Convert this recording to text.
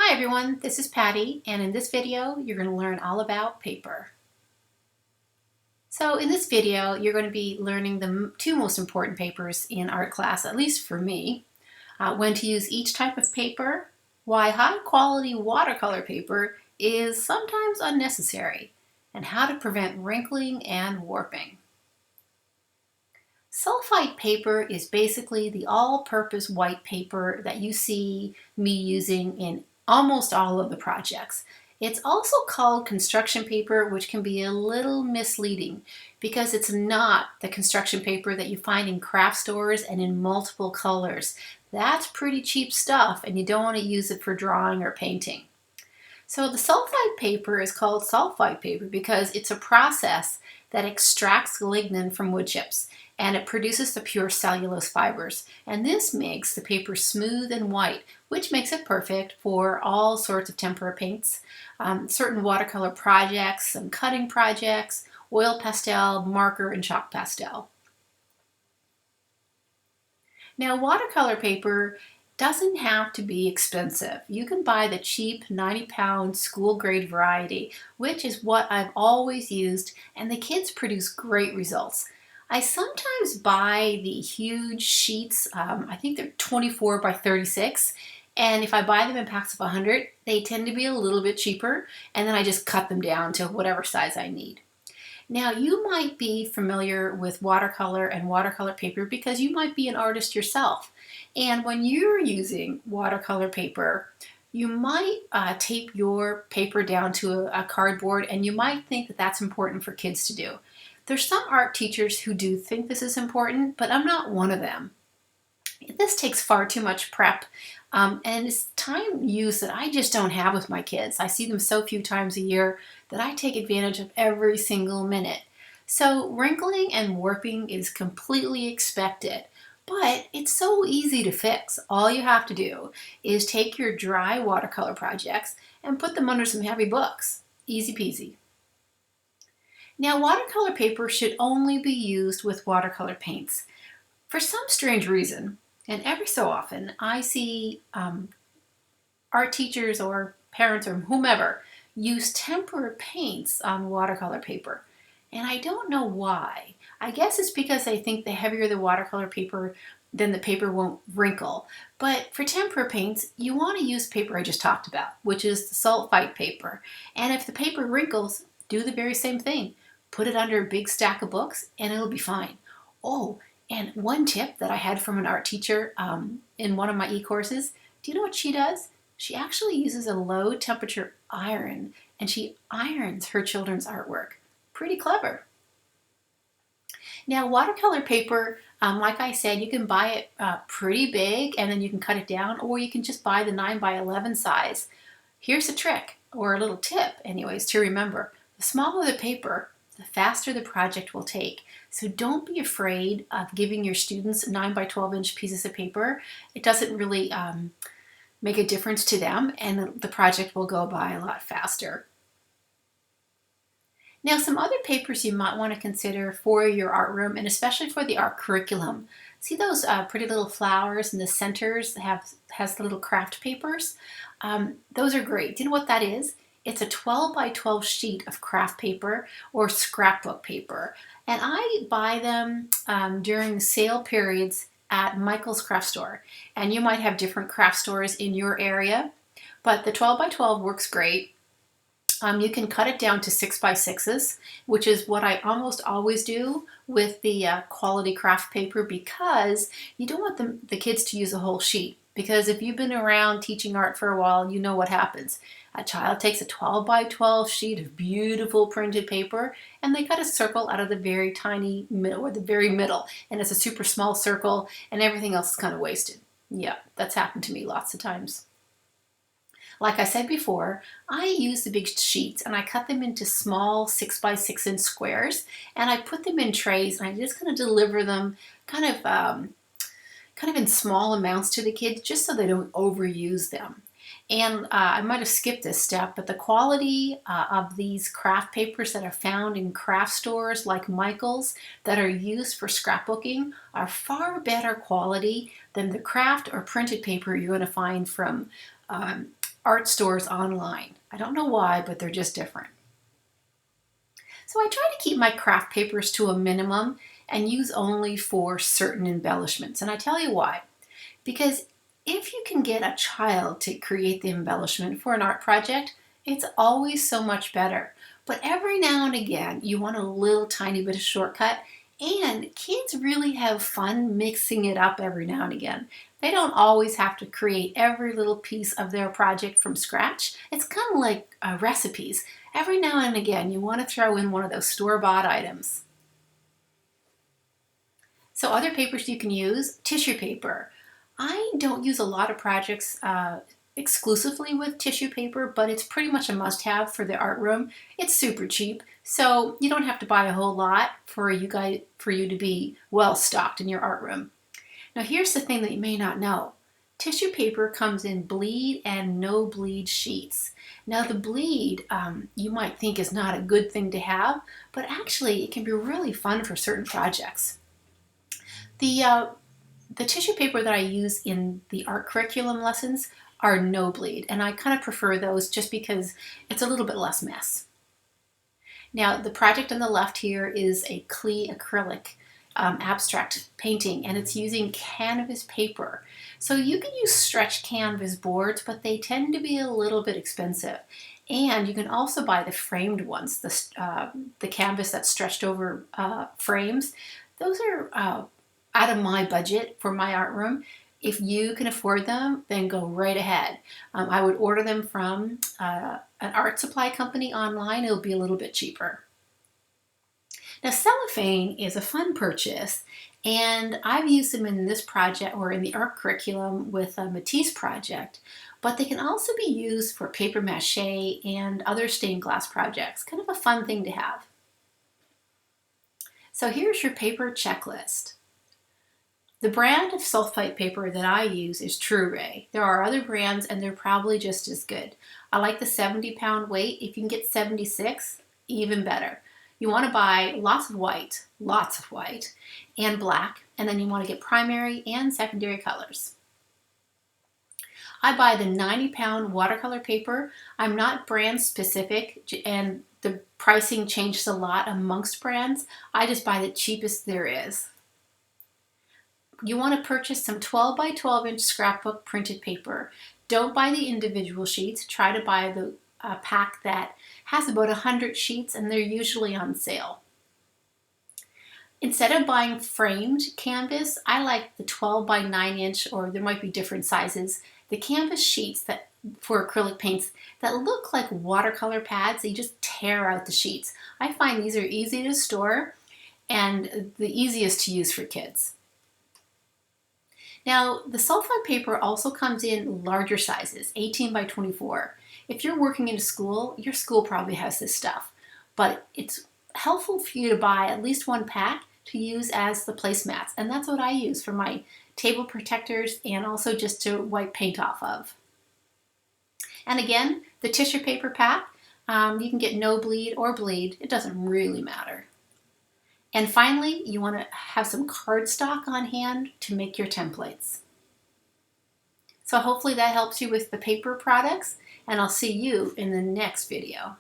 Hi everyone, this is Patty, and in this video you're going to learn all about paper. So in this video you're going to be learning the two most important papers in art class, at least for me. When to use each type of paper, why high quality watercolor paper is sometimes unnecessary, and how to prevent wrinkling and warping. Sulfite paper is basically the all-purpose white paper that you see me using in almost all of the projects. It's also called construction paper, which can be a little misleading because it's not the construction paper that you find in craft stores and in multiple colors. That's pretty cheap stuff, and you don't want to use it for drawing or painting. So the sulfite paper is called sulfite paper because it's a process that extracts lignin from wood chips, and it produces the pure cellulose fibers. And this makes the paper smooth and white, which makes it perfect for all sorts of tempera paints, certain watercolor projects, some cutting projects, oil pastel, marker, and chalk pastel. Now, watercolor paper doesn't have to be expensive. You can buy the cheap 90-pound school grade variety, which is what I've always used, and the kids produce great results. I sometimes buy the huge sheets, I think they're 24 by 36, and if I buy them in packs of 100, they tend to be a little bit cheaper, and then I just cut them down to whatever size I need. Now, you might be familiar with watercolor and watercolor paper because you might be an artist yourself. And when you're using watercolor paper, you might tape your paper down to a cardboard, and you might think that that's important for kids to do. There's some art teachers who do think this is important, but I'm not one of them. This takes far too much prep, and it's time use that I just don't have with my kids. I see them so few times a year that I take advantage of every single minute. So wrinkling and warping is completely expected, but it's so easy to fix. All you have to do is take your dry watercolor projects and put them under some heavy books. Easy peasy. Now, watercolor paper should only be used with watercolor paints. For some strange reason, and every so often, I see art teachers or parents or whomever use tempera paints on watercolor paper. And I don't know why. I guess it's because they think the heavier the watercolor paper, then the paper won't wrinkle. But for tempera paints, you want to use paper I just talked about, which is the sulfite paper. And if the paper wrinkles, do the very same thing. Put it under a big stack of books and it'll be fine. Oh, and one tip that I had from an art teacher in one of my e-courses, do you know what she does? She actually uses a low temperature iron, and she irons her children's artwork. Pretty clever. Now, watercolor paper, like I said, you can buy it pretty big and then you can cut it down, or you can just buy the 9 by 11 size. Here's a trick, or a little tip anyways, to remember. The smaller the paper, the faster the project will take. So don't be afraid of giving your students 9 by 12 inch pieces of paper. It doesn't really make a difference to them, and the project will go by a lot faster. Now, some other papers you might want to consider for your art room, and especially for the art curriculum. See those pretty little flowers in the centers that has the little craft papers? Those are great. Do you know what that is? It's a 12 by 12 sheet of craft paper or scrapbook paper. And I buy them during sale periods at Michael's craft store. And you might have different craft stores in your area, but the 12 by 12 works great. You can cut it down to 6 by 6s, which is what I almost always do with the quality craft paper, because you don't want the kids to use a whole sheet. Because if you've been around teaching art for a while, you know what happens. A child takes a 12 by 12 sheet of beautiful printed paper and they cut a circle out of the very tiny middle, or the very middle, and it's a super small circle and everything else is kind of wasted. Yeah, that's happened to me lots of times. Like I said before, I use the big sheets and I cut them into small 6 by 6 inch squares, and I put them in trays and I just kind of deliver them kind of in small amounts to the kids, just so they don't overuse them. And I might have skipped this step, but the quality of these craft papers that are found in craft stores like Michael's that are used for scrapbooking are far better quality than the craft or printed paper you're going to find from art stores online. I don't know why, but they're just different. So I try to keep my craft papers to a minimum and use only for certain embellishments. And I tell you why. Because if you can get a child to create the embellishment for an art project, it's always so much better. But every now and again, you want a little tiny bit of shortcut, and kids really have fun mixing it up every now and again. They don't always have to create every little piece of their project from scratch. It's kind of like recipes. Every now and again, you want to throw in one of those store-bought items. So other papers you can use, tissue paper. I don't use a lot of projects exclusively with tissue paper, but it's pretty much a must-have for the art room. It's super cheap, so you don't have to buy a whole lot for you to be well stocked in your art room. Now here's the thing that you may not know. Tissue paper comes in bleed and no bleed sheets. Now the bleed you might think is not a good thing to have, but actually it can be really fun for certain projects. The tissue paper that I use in the art curriculum lessons are no bleed, and I kind of prefer those just because it's a little bit less mess. Now the project on the left here is a Klee acrylic abstract painting, and it's using canvas paper. So you can use stretch canvas boards, but they tend to be a little bit expensive. And you can also buy the framed ones, the canvas that's stretched over frames. Those are out of my budget for my art room. If you can afford them, then go right ahead. I would order them from an art supply company online. It'll be a little bit cheaper. Now cellophane is a fun purchase, and I've used them in this project or in the art curriculum with a Matisse project, but they can also be used for paper mache and other stained glass projects. Kind of a fun thing to have. So here's your paper checklist. The brand of sulfite paper that I use is True Ray. There are other brands and they're probably just as good. I like the 70-pound weight. If you can get 76, even better. You want to buy lots of white, and black, and then you want to get primary and secondary colors. I buy the 90-pound watercolor paper. I'm not brand specific, and the pricing changes a lot amongst brands. I just buy the cheapest there is. You want to purchase some 12 by 12 inch scrapbook printed paper. Don't buy the individual sheets. Try to buy the pack that has about 100 sheets, and they're usually on sale. Instead of buying framed canvas, I like the 12 by 9 inch, or there might be different sizes, the canvas sheets that for acrylic paints that look like watercolor pads. You just tear out the sheets. I find these are easy to store and the easiest to use for kids. Now, the sulfite paper also comes in larger sizes, 18 by 24. If you're working in a school, your school probably has this stuff, but it's helpful for you to buy at least one pack to use as the placemats, and that's what I use for my table protectors and also just to wipe paint off of. And again, the tissue paper pack, you can get no bleed or bleed, it doesn't really matter. And finally, you want to have some cardstock on hand to make your templates. So hopefully that helps you with the paper products, and I'll see you in the next video.